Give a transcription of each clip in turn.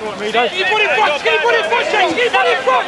Keep on in front, keep on in front, James, keep on in front!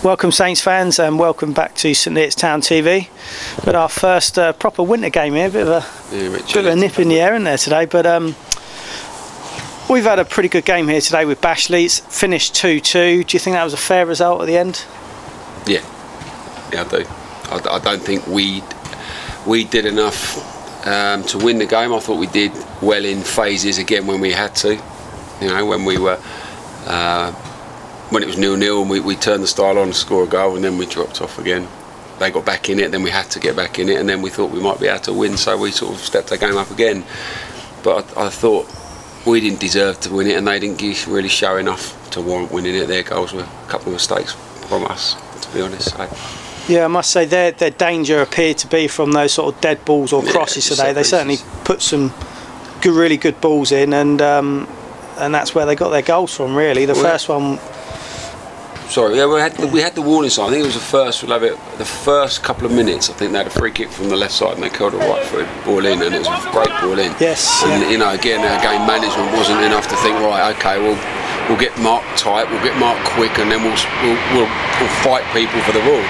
Welcome Saints fans and welcome back to St Neots Town TV. But our first proper winter game here, a bit of a nip in the air in there today, but we've had a pretty good game here today with Bashley. It's finished 2-2. Do you think that was a fair result at the end? Yeah, I do. I don't think we did enough to win the game. I thought we did well in phases again when we had to. You know, when we were when it was 0-0 and we turned the style on to score a goal, and then we dropped off again. They got back in it, then we had to get back in it, and then we thought we might be able to win, so we sort of stepped our game up again. But I thought we didn't deserve to win it, and they didn't really show enough to warrant winning it. Their goals were a couple of mistakes from us, to be honest. So. Yeah, I must say their danger appeared to be from those sort of dead balls or crosses today. They certainly put some really good balls in, and that's where they got their goals from. Really, the first one. Sorry, yeah, we had the warning sign. I think it was the first couple of minutes. I think they had a free kick from the left side and they curled a right foot ball in, and it was a great ball in. Yes. And you know, again, our game management wasn't enough to think, right, okay, we'll get marked tight, we'll get marked quick, and then we'll fight people for the ball.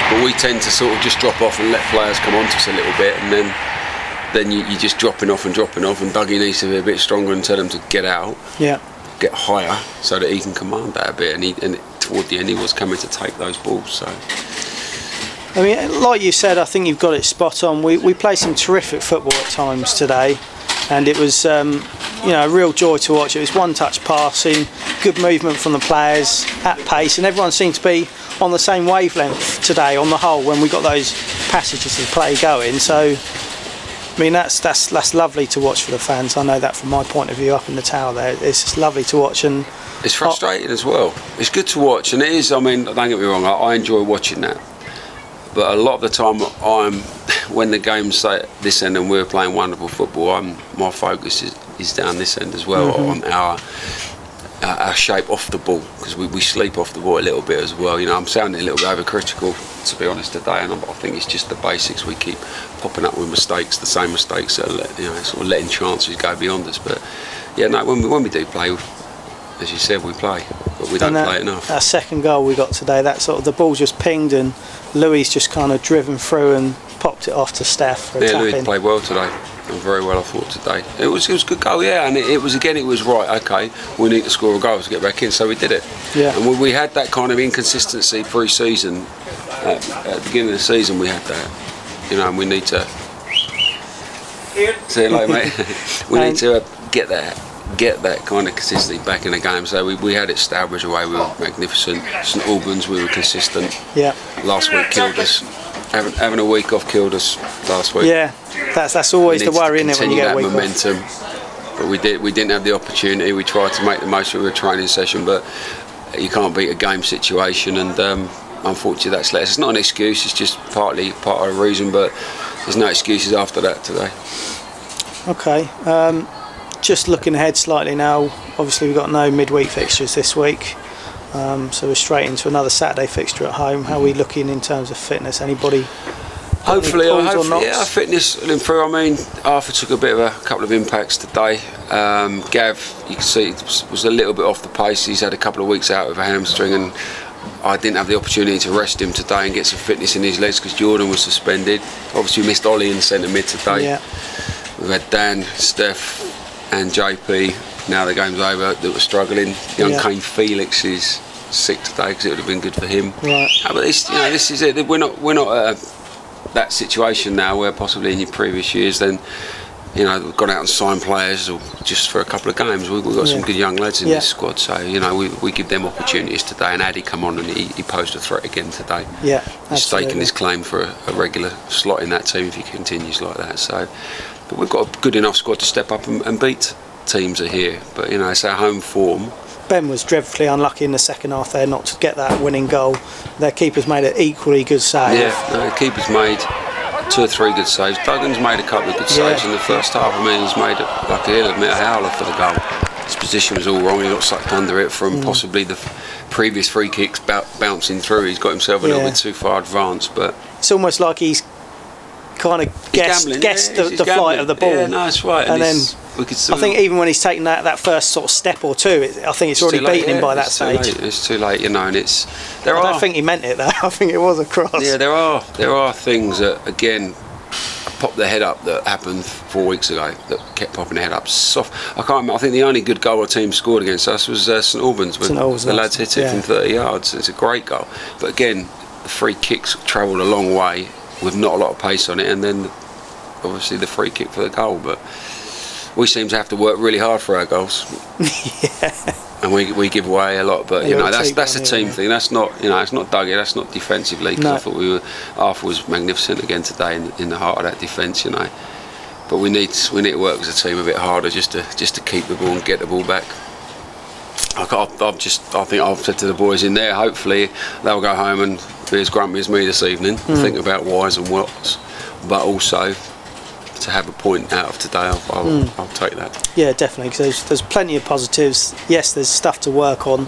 But we tend to sort of just drop off and let players come onto us a little bit, and then you're just dropping off, and Dougie needs to be a bit stronger and tell them to get out. Yeah. Get higher so that he can command that a bit, and toward the end he was coming to take those balls. So I mean, like you said, I think you've got it spot on. We played some terrific football at times today, and it was a real joy to watch. It was one-touch passing, good movement from the players at pace, and everyone seemed to be on the same wavelength today on the whole when we got those passages of play going. So I mean, that's lovely to watch for the fans. I know that from my point of view up in the tower there. It's just lovely to watch, and it's frustrating as well. It's good to watch, and it is. I mean, don't get me wrong, I enjoy watching that. But a lot of the time, when the game's at this end and we're playing wonderful football, my focus is down this end as well, on our shape off the ball, because we sleep off the ball a little bit as well. You know, I'm sounding a little bit overcritical, to be honest, today, and I think it's just the basics. We keep popping up with mistakes, the same mistakes that are sort of letting chances go beyond us. But yeah, no, when we do play, as you said, we play, but we don't play enough. That second goal we got today, that sort of the ball just pinged and Louis just kind of driven through and popped it off to Steph for a tap in. Louis played well today. Very well, I thought, today. It was a good goal, yeah, and it was right. Okay, we need to score a goal to get back in, so we did it. Yeah. And we had that kind of inconsistency pre-season. At the beginning of the season, we had that, and we need to. See you later, mate. We need to get that kind of consistency back in the game. So we had it. Stourbridge away, we were magnificent. St Albans, we were consistent. Yeah. Last week killed us. Having a week off killed us last week. Yeah, that's always the worry, isn't it, when you get a week momentum. off. But we didn't have the opportunity. We tried to make the most of a training session, but you can't beat a game situation, and unfortunately that's less. It's not an excuse. It's just part of the reason, but there's no excuses after that today. Okay. Just looking ahead slightly now. Obviously we've got no midweek fixtures this week. So we're straight into another Saturday fixture at home. How are we looking in terms of fitness? Anybody? Hopefully, our fitness will improve. I mean, Arthur took a couple of impacts today. Gav, you can see, was a little bit off the pace. He's had a couple of weeks out with a hamstring, and I didn't have the opportunity to rest him today and get some fitness in his legs because Jordan was suspended. Obviously, we missed Ollie in centre mid today. Yeah. We've had Dan, Steph, and JP. Now the game's over, that were struggling. Young Kane Felix is sick today because it would have been good for him. Right. But this is it. We're not at that situation now where possibly in your previous years, then we've gone out and signed players or just for a couple of games. We've got some good young lads in this squad, so we give them opportunities today. And Addy come on and he posed a threat again today. Yeah, he's staking his claim for a regular slot in that team if he continues like that. So, but we've got a good enough squad to step up and beat teams are here, but it's our home form. Ben was dreadfully unlucky in the second half there not to get that winning goal. Their keeper's made an equally good save. Yeah, the keeper's made 2 or 3 good saves. Duggan's made a couple of good saves in the first half. I mean, he's made he'll admit a howler for the goal. His position was all wrong. He got sucked under it from possibly the previous free kicks bouncing through. He's got himself a little bit too far advanced, but it's almost like he's kind of guessed the flight of the ball. Yeah, no, that's right. And then I think even when he's taken that first sort of step or two, I think it's already beaten him by that stage. It's too late, and I don't think he meant it though. I think it was a cross. Yeah, there are things that again pop their head up that happened 4 weeks ago that kept popping their head up. Soft. I can't remember. I think the only good goal a team scored against us was St Albans. The lads hit it from 30 yards. It's a great goal, but again, the free kicks travelled a long way with not a lot of pace on it, and then obviously the free kick for the goal. But we seem to have to work really hard for our goals. And we give away a lot, but that's a team thing. That's not it's not Dougie. That's not defensively. No. I thought Arthur was magnificent again today in the heart of that defence. But we need to work as a team a bit harder just to keep the ball and get the ball back. I think I've said to the boys in there, hopefully they'll go home and be as grumpy as me this evening, think about whys and whats, but also to have a point out of today, I'll take that. Yeah, definitely, because there's plenty of positives. Yes, there's stuff to work on,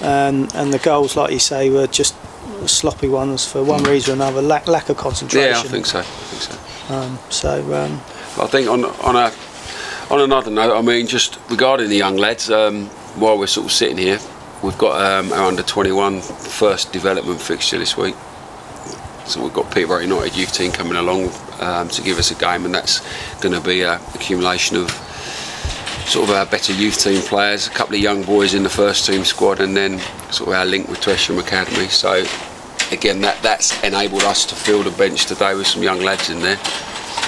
and the goals, like you say, were just sloppy ones for one reason or another, lack of concentration. Yeah, I think so. I think on another note, I mean, just regarding the young lads, while we're sort of sitting here, we've got our under-21 first development fixture this week. So we've got Peterborough United youth team coming along to give us a game, and that's going to be an accumulation of sort of our better youth team players, a couple of young boys in the first team squad, and then sort of our link with Tresham Academy. So again, that's enabled us to fill the bench today with some young lads in there.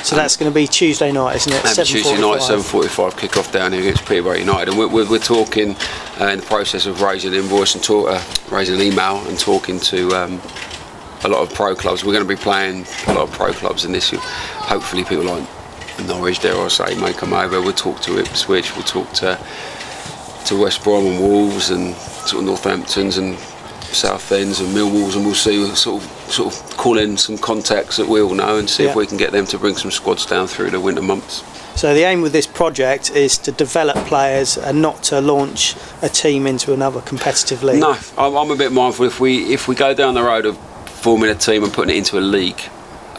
So that's going to be Tuesday night, isn't it? Tuesday night, 7:45 kick-off down here against Peterborough United, and we're talking in the process of raising an invoice and raising an email and talking to a lot of pro clubs. We're going to be playing a lot of pro clubs in this year. Hopefully people like Norwich, dare I say, may come over. We'll talk to Ipswich, we'll talk to West Brom and Wolves and sort of Northamptons and Southend's and Millwalls, and we'll see, sort of call in some contacts that we all know and see if we can get them to bring some squads down through the winter months. So the aim with this project is to develop players and not to launch a team into another competitive league. No, I'm a bit mindful if we go down the road of forming a team and putting it into a league,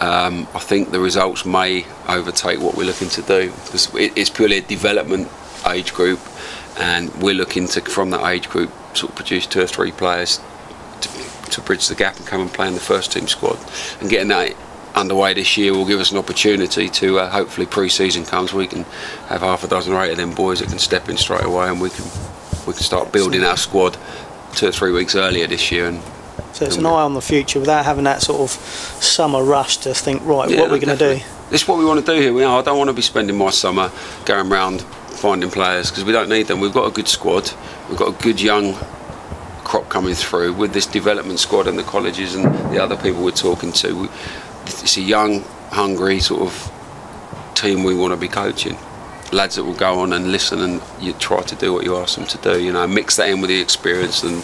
I think the results may overtake what we're looking to do, because it's purely a development age group, and we're looking to, from that age group, sort of produce 2 or 3 players to bridge the gap and come and play in the first team squad. And getting that underway this year will give us an opportunity to hopefully pre-season comes, we can have half a dozen or 8 of them boys that can step in straight away, and we can start building our squad 2 or 3 weeks earlier this year. And so it's an eye on the future without having that sort of summer rush to think, right, what are we going to do? This is what we want to do here. I don't want to be spending my summer going around finding players, because we don't need them. We've got a good squad, we've got a good young crop coming through with this development squad and the colleges and the other people we're talking to. It's a young, hungry sort of team we want to be coaching. Lads that will go on and listen, and you try to do what you ask them to do, you know, mix that in with the experience and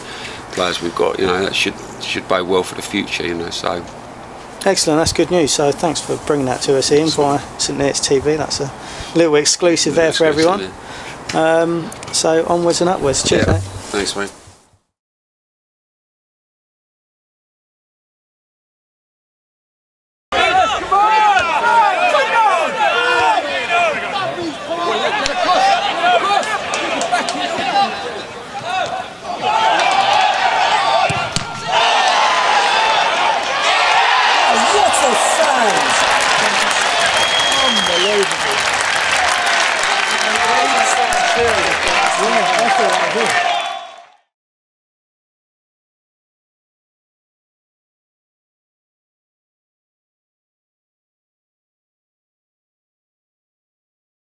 players we've got, you know, that should bode well for the future, you know. So excellent, that's good news. So thanks for bringing that to us, Ian, via St Neots TV. That's a little exclusive there for everyone. So onwards and upwards. Cheers, mate. Thanks, mate. Unbelievable. Yeah, that's what I do.